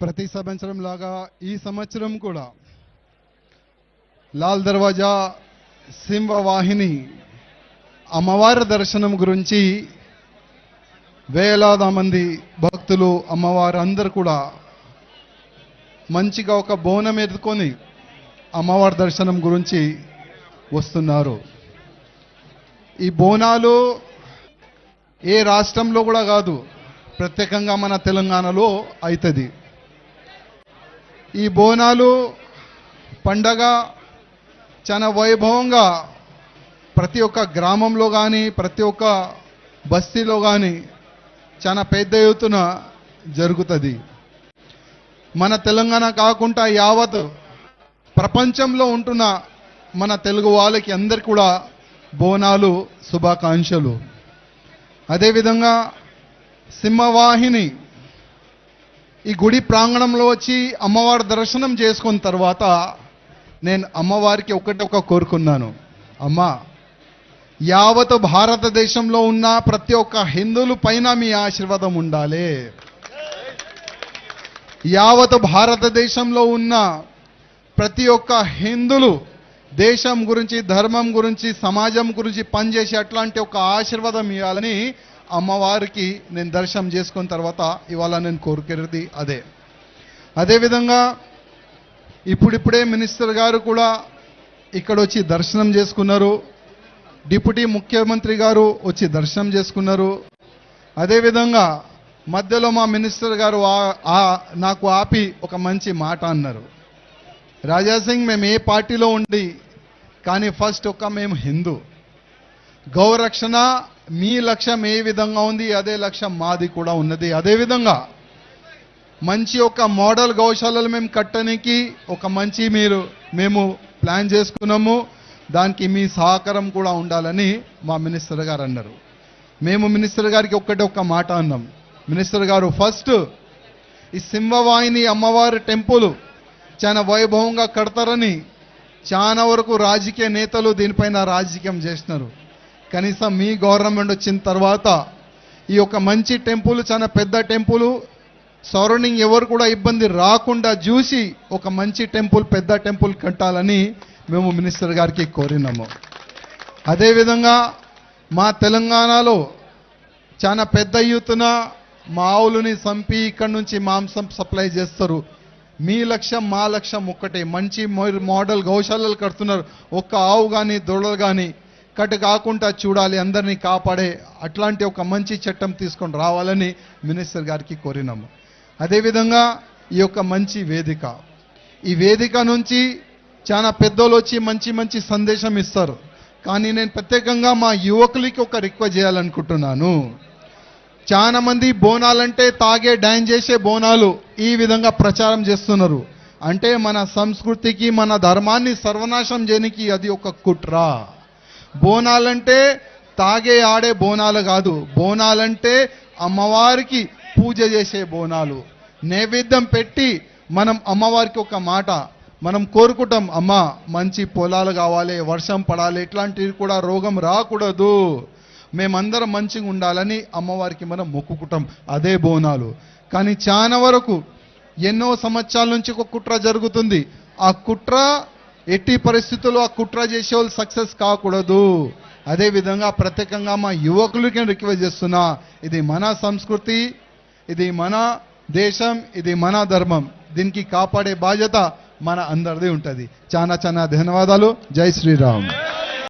ప్రతి సంవత్సరం లాగా ఈ సంవత్సరం కూడా లాల్ దర్వాజా సింహవాహిని అమ్మవారి దర్శనం గురించి వేలాది మంది భక్తులు అమ్మవారు అందరూ కూడా మంచిగా ఒక బోనం ఎత్తుకొని అమ్మవారి దర్శనం గురించి వస్తున్నారు. ఈ బోనాలు ఏ రాష్ట్రంలో కూడా కాదు, ప్రత్యేకంగా మన తెలంగాణలో అవుతుంది. ఈ బోనాలు పండగ చాలా వైభవంగా ప్రతి ఒక్క గ్రామంలో కానీ ప్రతి ఒక్క బస్తీలో కానీ చాలా పెద్ద ఎత్తున జరుగుతుంది. మన తెలంగాణ కాకుండా యావత్ ప్రపంచంలో ఉంటున్న మన తెలుగు వాళ్ళకి అందరికి కూడా బోనాలు శుభాకాంక్షలు. అదేవిధంగా సింహవాహిని ఈ గుడి ప్రాంగణంలో వచ్చి అమ్మవారి దర్శనం చేసుకున్న తర్వాత నేను అమ్మవారికి ఒకటి కోరుకున్నాను, అమ్మ యావత్ భారతదేశంలో ఉన్న ప్రతి ఒక్క హిందువుల పైన మీ ఆశీర్వాదం ఉండాలి. యావత్ భారతదేశంలో ఉన్న ప్రతి ఒక్క హిందువులు దేశం గురించి ధర్మం గురించి సమాజం గురించి పనిచేసి అట్లాంటి ఒక ఆశీర్వాదం ఇవ్వాలని అమ్మవారికి నేను దర్శనం చేసుకున్న తర్వాత ఇవాళ నేను కోరుకునేది అదే. అదేవిధంగా ఇప్పుడిప్పుడే మినిస్టర్ గారు కూడా ఇక్కడ వచ్చి దర్శనం చేసుకున్నారు. డిప్యూటీ ముఖ్యమంత్రి గారు వచ్చి దర్శనం చేసుకున్నారు. అదేవిధంగా మధ్యలో మా మినిస్టర్ గారు నాకు ఆపి ఒక మంచి మాట అన్నారు, రాజాసింగ్ మేము ఏ పార్టీలో ఉండి కానీ ఫస్ట్ మేము హిందూ గౌరక్షణ మీ లక్ష్యం ఏ విధంగా ఉంది అదే లక్ష్యం మాది కూడా ఉన్నది. అదేవిధంగా మంచి ఒక మోడల్ గౌశాలలు మేము కట్టడానికి ఒక మంచి మేము ప్లాన్ చేసుకున్నాము. దానికి మీ సహకారం కూడా ఉండాలని మా మినిస్టర్ గారు అన్నారు. మేము మినిస్టర్ గారికి ఒక మాట అన్నాం, మినిస్టర్ గారు ఫస్ట్ ఈ సింహవాహిని అమ్మవారి టెంపుల్ చాలా వైభవంగా కడతారని చాలా వరకు రాజకీయ నేతలు దీనిపైన రాజకీయం చేస్తున్నారు. కనీసం మీ గవర్నమెంట్ వచ్చిన తర్వాత ఈ యొక్క మంచి టెంపుల్ చాలా పెద్ద టెంపుల్ సరౌండింగ్ ఎవరు కూడా ఇబ్బంది రాకుండా చూసి ఒక మంచి టెంపుల్ పెద్ద టెంపుల్ కట్టాలని మేము మినిస్టర్ గారికి కోరినాము. అదేవిధంగా మా తెలంగాణలో చాలా పెద్ద ఎత్తున మా ఆవులని చంపి ఇక్కడి నుంచి మాంసం సప్లై చేస్తారు. మీ లక్ష్యం మా లక్ష్యం ఒక్కటే, మంచి మోడల్ గౌశాలలు కడుతున్నారు. ఒక్క ఆవు కానీ దొడలు కానీ కట్టు కాకుండా చూడాలి, అందరినీ కాపాడే అట్లాంటి ఒక మంచి చట్టం తీసుకొని రావాలని మినిస్టర్ గారికి కోరినాము. అదేవిధంగా ఈ యొక్క మంచి వేదిక, ఈ వేదిక నుంచి చాలా పెద్దోళ్ళు వచ్చి మంచి మంచి సందేశం ఇస్తారు. కానీ నేను ప్రత్యేకంగా మా యువకులకి ఒక రిక్వెస్ట్ చేయాలనుకుంటున్నాను. చాలా మంది బోనాలంటే తాగే డాన్స్ చేసే బోనాలు ఈ విధంగా ప్రచారం చేస్తున్నారు. అంటే మన సంస్కృతికి మన ధర్మాన్ని సర్వనాశనం చేయడానికి అది ఒక కుట్ర. బోనాలంటే తాగే ఆడే బోనాలు కాదు, బోనాలంటే అమ్మవారికి పూజ చేసే బోనాలు. నైవేద్యం పెట్టి మనం అమ్మవారికి ఒక మాట మనం కోరుకుంటాం, అమ్మ మంచి పొలాలు కావాలి, వర్షం పడాలి, ఇట్లాంటివి కూడా రోగం రాకూడదు, మేమందరం మంచిగా ఉండాలని అమ్మవారికి మనం మొక్కుకుంటాం, అదే బోనాలు. కానీ చాలా వరకు ఎన్నో సంవత్సరాల నుంచి ఒక కుట్ర జరుగుతుంది. ఆ కుట్ర ఎట్టి పరిస్థితుల్లో ఆ కుట్ర చేసే వాళ్ళు సక్సెస్ కాకూడదు. అదేవిధంగా ప్రత్యేకంగా మా యువకులకి రిక్వెస్ట్ చేస్తున్నా, ఇది మన సంస్కృతి, ఇది మన దేశం, ఇది మన ధర్మం, దీనికి కాపాడే బాధ్యత మన అందరిది ఉంటుంది. చాలా చాలా ధన్యవాదాలు. జై శ్రీరామ్.